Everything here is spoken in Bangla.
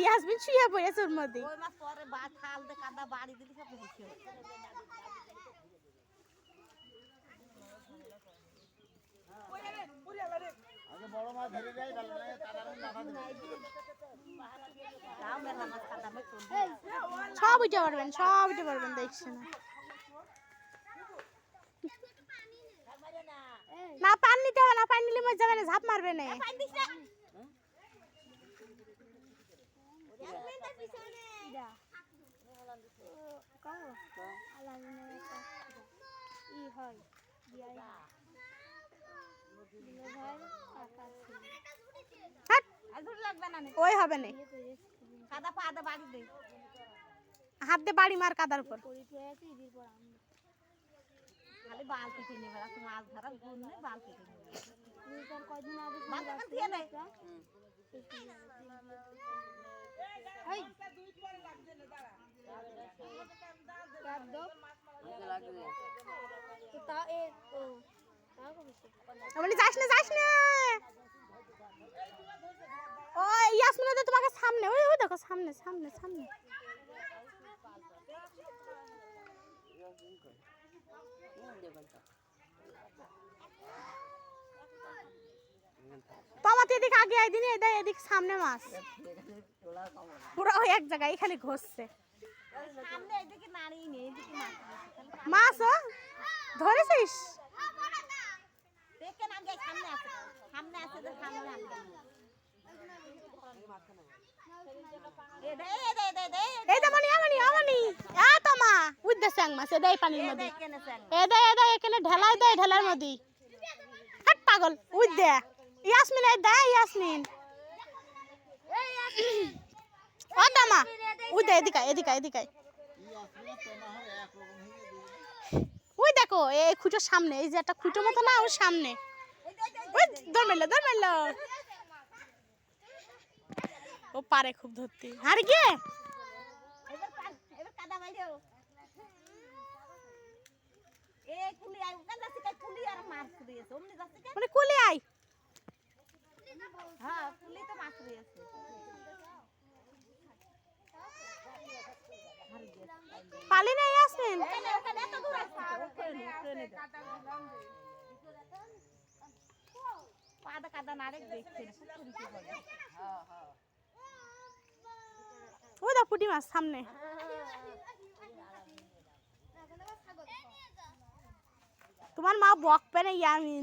ইয়াসমিন শুয়ে পড়েছে ওর মধ্যে। ওই মাছ পরে খাল দিয়ে কাদা বাড়ি দিলি সব হচ্ছে। আগে বড় মাছ ধরে যাই ভালো লাগে কাদার মধ্যে আটা দিই। তাও মেলা মাছ কাদা মে চল। সব উঠে পারবেন দেখছেন না পানি নিতে হবে না, পানি নিলে মরে যাবে না, ঝাঁপ মারবে না। ওই হবে না, কাদা পা দে বাড়ি দে, হাত দিয়ে বাড়ি মার কাদার উপর। খালি বালতি কিনে বেড়া মাছ ধরা গুণ নেই, বালতি কিনে বালতি দিয়ে দে। যাস না ওই ইয়াসমিন তো তোমাকে সামনে, ওই ওই দেখো সামনে সামনে সামনে। তোমাতে এদিকে আগে আইদিন, এদিকে সামনে মাছ পুরো এক জায়গায় খালি ঘষছে সামনে এদিকে নাড়ি নেই, এদিকে মাছ। ধরেছিস দেখে না, যাই সামনে আছে, সামনে আছে তো সামনে আছে। এ দে এ দে দে দে এই দে মনি আমনি আমনি আ তোমা উদ্দে স্যাং মাছ এ দে পানির মধ্যে, কেনে স্যাং এ দে এখানে ঢেলাই দে, ঢেলার মধ্যে হাট পাগল উদ্দে। ইয়াসমিন এই দে ইয়াসমিন, ও তোমা উদ্দে এদিকে এদিকে এদিকে। ওই দেখো এই খুঁটোর সামনে, এই যে একটা খুঁটো মতো না ওর সামনে, ওই দৌড় মারলো ও পারে খুব ধরতে। আর গিয়ে এবার কাদা বাইরেও এ কুলি আই ওখান যাচ্ছে কাই কুলি আর মাছ দিয়েছে ওমনি যাচ্ছে কে মানে কুলি আই। হ্যাঁ কুলি তো মাছ দিয়েছে। পালি না ইয়াসমিন, ওখানে এত দূর আসছে ওখানে পাদা কাদা নাড়ে দেখছে পুকুরি কি বলে। হ্যাঁ হ্যাঁ ওই দা পুঁটি মাছ সামনে। তোমার মা বক পেনে আমি